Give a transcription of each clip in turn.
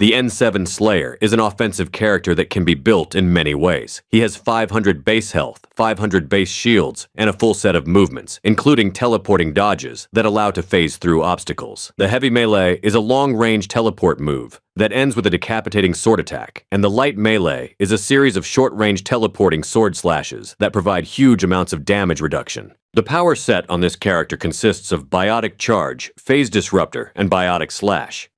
The N7 Slayer is an offensive character that can be built in many ways. He has 500 base health, 500 base shields, and a full set of movements, including teleporting dodges that allow to phase through obstacles. The heavy melee is a long-range teleport move that ends with a decapitating sword attack, and the light melee is a series of short-range teleporting sword slashes that provide huge amounts of damage reduction. The power set on this character consists of Biotic Charge, Phase Disruptor, and Biotic Slash.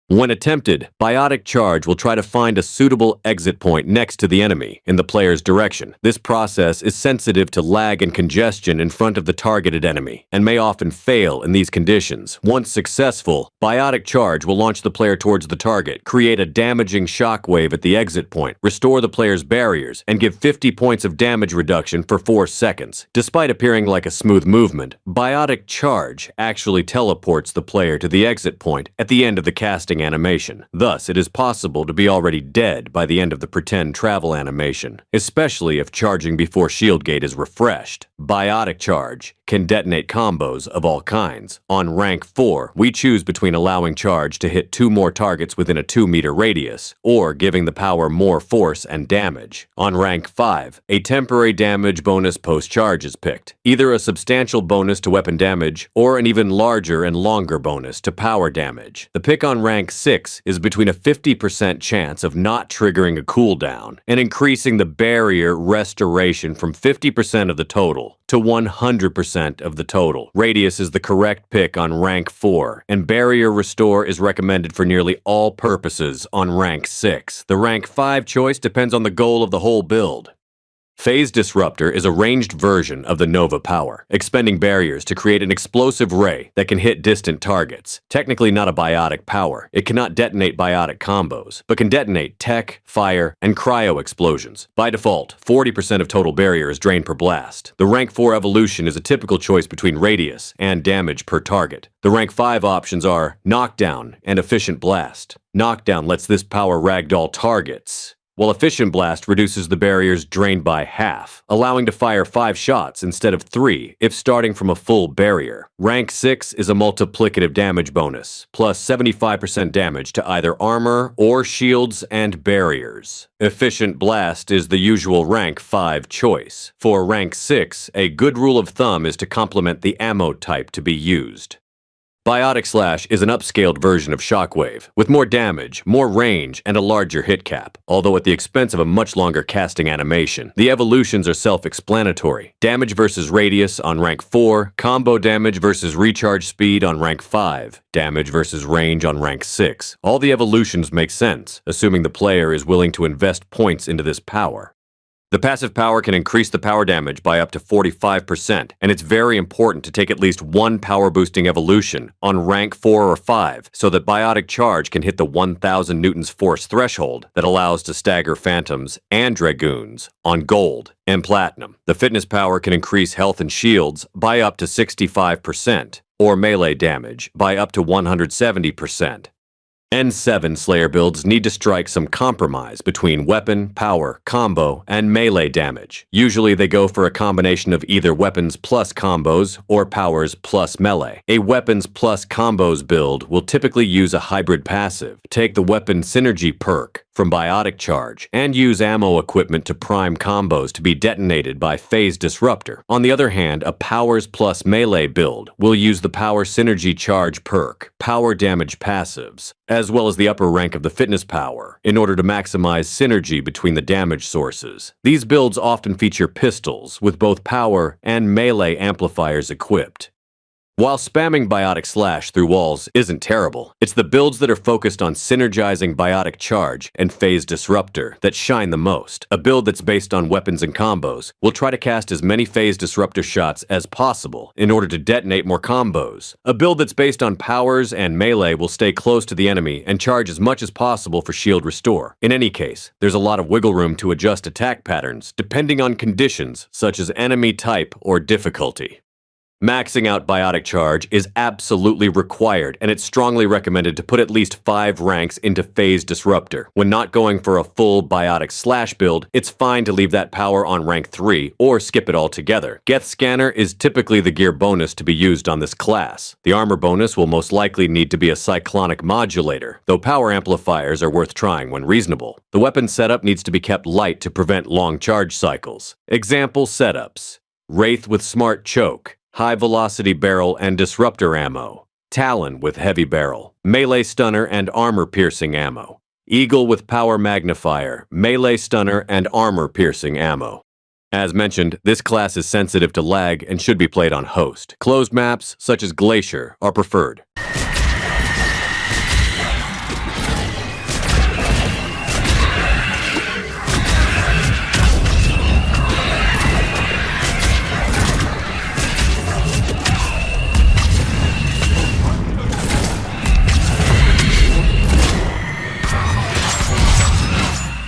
When attempted, Biotic Charge will try to find a suitable exit point next to the enemy in the player's direction. This process is sensitive to lag and congestion in front of the targeted enemy, and may often fail in these conditions. Once successful, Biotic Charge will launch the player towards the target, create a damaging shockwave at the exit point, restore the player's barriers, and give 50 points of damage reduction for 4 seconds. Despite appearing like a smooth movement, Biotic Charge actually teleports the player to the exit point at the end of the casting animation. Thus, it is possible to be already dead by the end of the pretend travel animation, especially if charging before shield gate is refreshed. Biotic Charge can detonate combos of all kinds. On rank 4, we choose between allowing charge to hit 2 more targets within a 2-meter radius, or giving the power more force and damage. On rank 5, a temporary damage bonus post-charge is picked, either a substantial bonus to weapon damage, or an even larger and longer bonus to power damage. The pick on rank 6 is between a 50% chance of not triggering a cooldown, and increasing the barrier restoration from 50% of the total to 100% of the total. Radius is the correct pick on rank 4, and barrier restore is recommended for nearly all purposes on rank 6. The rank 5 choice depends on the goal of the whole build. Phase Disruptor is a ranged version of the Nova power, expending barriers to create an explosive ray that can hit distant targets. Technically not a biotic power, it cannot detonate biotic combos, but can detonate tech, fire, and cryo explosions. By default, 40% of total barrier is drained per blast. The rank 4 evolution is a typical choice between radius and damage per target. The rank 5 options are Knockdown and Efficient Blast. Knockdown lets this power ragdoll targets, while Efficient Blast reduces the barriers drained by half, allowing to fire 5 shots instead of 3 if starting from a full barrier. Rank 6 is a multiplicative damage bonus, plus 75% damage to either armor or shields and barriers. Efficient Blast is the usual rank 5 choice. For rank 6, a good rule of thumb is to complement the ammo type to be used. Biotic Slash is an upscaled version of Shockwave, with more damage, more range, and a larger hit cap, although at the expense of a much longer casting animation. The evolutions are self-explanatory. Damage versus radius on rank 4, combo damage versus recharge speed on rank 5, damage versus range on rank 6. All the evolutions make sense, assuming the player is willing to invest points into this power. The passive power can increase the power damage by up to 45%, and it's very important to take at least one power-boosting evolution on rank 4 or 5 so that Biotic Charge can hit the 1000 newtons force threshold that allows to stagger phantoms and dragoons on gold and platinum. The fitness power can increase health and shields by up to 65%, or melee damage by up to 170%. N7 Slayer builds need to strike some compromise between weapon, power, combo, and melee damage. Usually they go for a combination of either weapons plus combos or powers plus melee. A weapons plus combos build will typically use a hybrid passive, take the weapon synergy perk from Biotic Charge, and use ammo equipment to prime combos to be detonated by Phase Disruptor. On the other hand, a powers plus melee build will use the power synergy charge perk, power damage passives, as well as the upper rank of the fitness power, in order to maximize synergy between the damage sources. These builds often feature pistols, with both power and melee amplifiers equipped. While spamming Biotic Slash through walls isn't terrible, it's the builds that are focused on synergizing Biotic Charge and Phase Disruptor that shine the most. A build that's based on weapons and combos will try to cast as many Phase Disruptor shots as possible in order to detonate more combos. A build that's based on powers and melee will stay close to the enemy and charge as much as possible for shield restore. In any case, there's a lot of wiggle room to adjust attack patterns depending on conditions such as enemy type or difficulty. Maxing out Biotic Charge is absolutely required, and it's strongly recommended to put at least 5 ranks into Phase Disruptor. When not going for a full Biotic Slash build, it's fine to leave that power on rank 3, or skip it altogether. Geth Scanner is typically the gear bonus to be used on this class. The armor bonus will most likely need to be a cyclonic modulator, though power amplifiers are worth trying when reasonable. The weapon setup needs to be kept light to prevent long charge cycles. Example setups: Wraith with Smart Choke, High Velocity Barrel and Disruptor ammo, Talon with Heavy Barrel, Melee Stunner and Armor Piercing ammo, Eagle with Power Magnifier, Melee Stunner and Armor Piercing ammo. As mentioned, this class is sensitive to lag and should be played on host. Closed maps, such as Glacier, are preferred.